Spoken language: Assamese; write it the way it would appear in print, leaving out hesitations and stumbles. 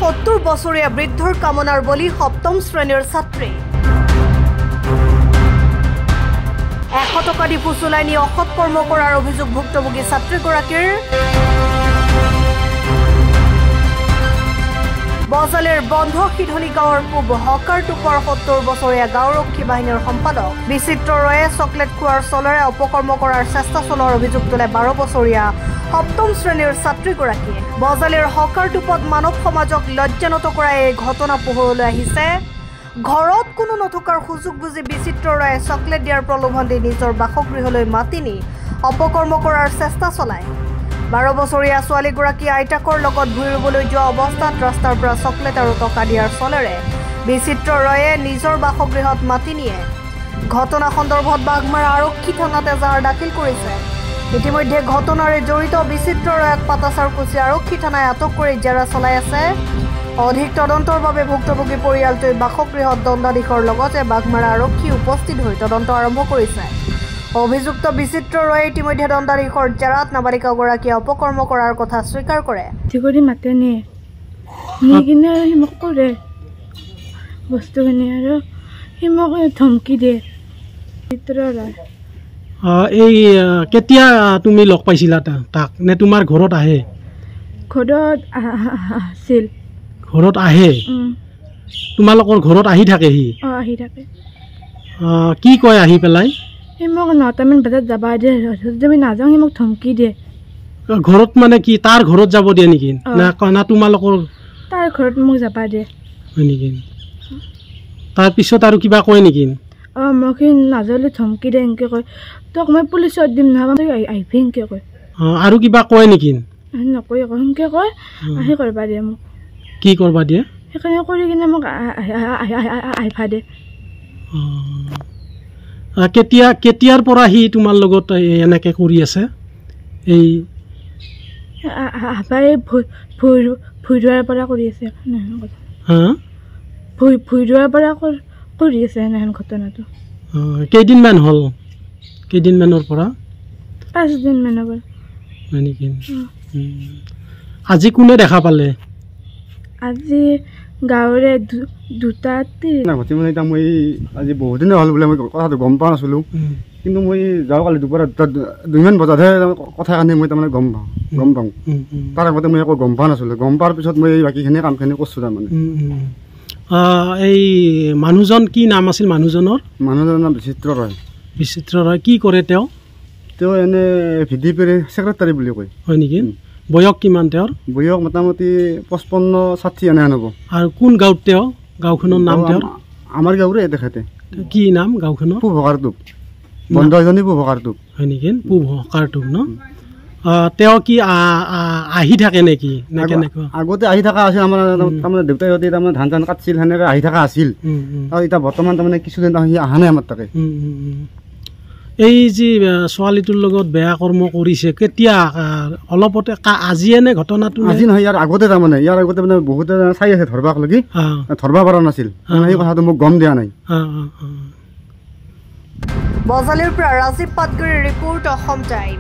70 বছৰীয়া বৃদ্ধৰ কামনাৰ বলি সপ্তম শ্ৰেণীৰ ছাত্ৰী 100 টকা দি ফুচুলাই নি অসৎ কৰ্ম কৰাৰ অভিযোগ ভুক্তভোগী ছাত্ৰীগৰাকীৰ বজালিৰ বন্ধ সিধনি গাঁৱৰ পূব হকাৰটোপৰ 70 বছৰীয়া গাঁওৰক্ষী বাহিনীৰ সম্পাদক বিচিত্ৰ ৰয়ে চকলেট খোৱাৰ চলেৰে অপকৰ্ম কৰাৰ চেষ্টা চলোৱাৰ অভিযোগ তোলে 12 বছৰীয়া সপ্তম শ্ৰেণীৰ ছাত্ৰীগৰাকীয়ে বজালিৰ হকাৰটোপত মানৱ সমাজক লজ্জানত কৰা এই ঘটনা পোহৰলৈ আহিছে ঘৰত কোনো নথকাৰ সুযোগ বুজি বিচিত্ৰ ৰয়ে চকলেট দিয়াৰ প্ৰলোভন দি নিজৰ বাসগৃহলৈ মাতি নি অপকৰ্ম কৰাৰ চেষ্টা চলায় 12 বছৰীয়া ছোৱালীগৰাকী আইতাকৰ লগত ভুই ৰুবলৈ যোৱা অৱস্থাত ৰাস্তাৰ পৰা চকলেট আৰু টকা দিয়াৰ চলেৰে বিচিত্ৰ ৰয়ে নিজৰ বাসগৃহত মাতি নিয়ে ঘটনা সন্দৰ্ভত বাগমাৰা আৰক্ষী থানাত এজাহাৰ দাখিল কৰিছে ইতিমধ্যে ঘটনাৰে জড়িত বিচিত্ৰ ৰয়ক পাতাচাৰকুচি আৰক্ষী থানাই আটক কৰি জেৰা চলাই আছে অধিক তদন্তৰ বাবে ভুক্তভোগী পৰিয়ালটোৱে বাসগৃহত দণ্ডাধীশৰ লগতে বাগমাৰা আৰক্ষী উপস্থিত হৈ তদন্ত আৰম্ভ কৰিছে অভিযুক্ত বিচিত্ৰ ৰয়ে ইতিমধ্যে দণ্ডাধীশৰ জেৰাত নাবালিকাগৰাকীয়ে অপকৰ্ম কৰাৰ কথা স্বীকাৰ কৰে ঠিকৰি মাতে নিয়ে কিনে আৰু সি মোক কৰে বস্তুখিনি আৰু সি মোক ধমকি দিয়ে বিচিত্ৰ ৰয় এই কেতিয়া তুমি লগ পাইছিলা তাক নে তোমাৰ ঘৰত আহে ঘৰত আছিল ঘৰত আহে তোমালোকৰ ঘৰত আহি থাকে সি আহি থাকে কি কয় আহি পেলাই সি মোক 9টামান বজাত যাবা দিয়ে যদি নাযাওঁ সি মোক ধমকি দিয়ে ঘৰত মানে কি তাৰ ঘৰত যাব দিয়ে নেকি না তোমালোকৰ তাৰ ঘৰত মোক যাবা দিয়ে হয় নেকি তাৰপিছত আৰু কিবা কয় নেকি মোক সি নাযালে ধমকি দিয়ে এনেকৈ কয় তোক মই পুলিচত দিম নহয় আহিবি এনেকৈ কয় আৰু কিবা কয় নেকি নকয় আকৌ সেনেকৈ কয় আহি কৰবা দিয়ে মোক কি কৰবা দিয়ে সেইকাৰণে কৰি কিনে মোক আহিবা দিয়ে কেতিয়াৰ পৰা সি তোমাৰ লগত এনেকৈ কৰি আছে এই ভুই ৰোৱাৰ পৰা কৰি আছে ভুই ৰোৱাৰ পৰা কৰি আছে এনেহেন ঘটনাটো কেইদিনমানৰ পৰা 5 দিনমানৰ পৰা হয় নেকি আজি কোনে দেখা পালে আজি গাঁৱৰে দুটা ঘটি মানে এতিয়া মই আজি বহুত দিনে হ'ল বোলে মই কথাটো গম পোৱা নাছিলোঁ কিন্তু মই যাওঁ কালি দুপৰীয়া 2মান বজাতহে কথা কাৰণে মই তাৰমানে গম পাওঁ তাৰ আগতে মই একো গম পোৱা নাছিলোঁ গম পোৱাৰ পিছত মই বাকীখিনি কামখিনি কৰিছোঁ তাৰমানে এই মানুহজন কি নাম আছিল মানুহজনৰ নাম বিচিত্ৰ ৰয় কি কৰে তেওঁ এনে VDPৰ ছেক্ৰেটাৰী বুলি কয় হয় নেকি বয়স কিমান তেওঁৰ বয়স মোটামুটি 55-60 এনে হ'ব আৰু কোন গাঁৱত তেওঁ গাঁওখনৰ নাম তেওঁৰ আমাৰ গাঁৱৰে তেখেতে কি নাম গাঁওখনৰ পূব হকাৰটোপ বন্ধ এজনী পূব হকাৰটোপ হয় নেকি পূব হকাৰটোপ ন তেওঁ কি আহি থাকে নেকি নে কেনেকুৱা আগতে আহি থকা আছিল আমাৰ তাৰমানে দেউতাইহঁতে তাৰমানে ধান কাটছিল সেনেকৈ আহি থকা আছিল আৰু এতিয়া বৰ্তমান তাৰমানে কিছুদিন সি অহা নাই আমাৰ তাকে এই যি ছোৱালীটোৰ লগত বেয়া কৰ্ম কৰিছে কেতিয়া অলপতে আজিয়ে নে ঘটনাটো আজি নহয় ইয়াৰ আগতে তাৰমানে মানে বহুতে চাই আছে ধৰবাক লাগি ধৰবা পৰা নাছিল সেই কথাটো মোক গম দিয়া নাই বজালিৰ পৰা ৰাজীৱ পাটগুৰিৰ ৰিপৰ্ট অসম টাইম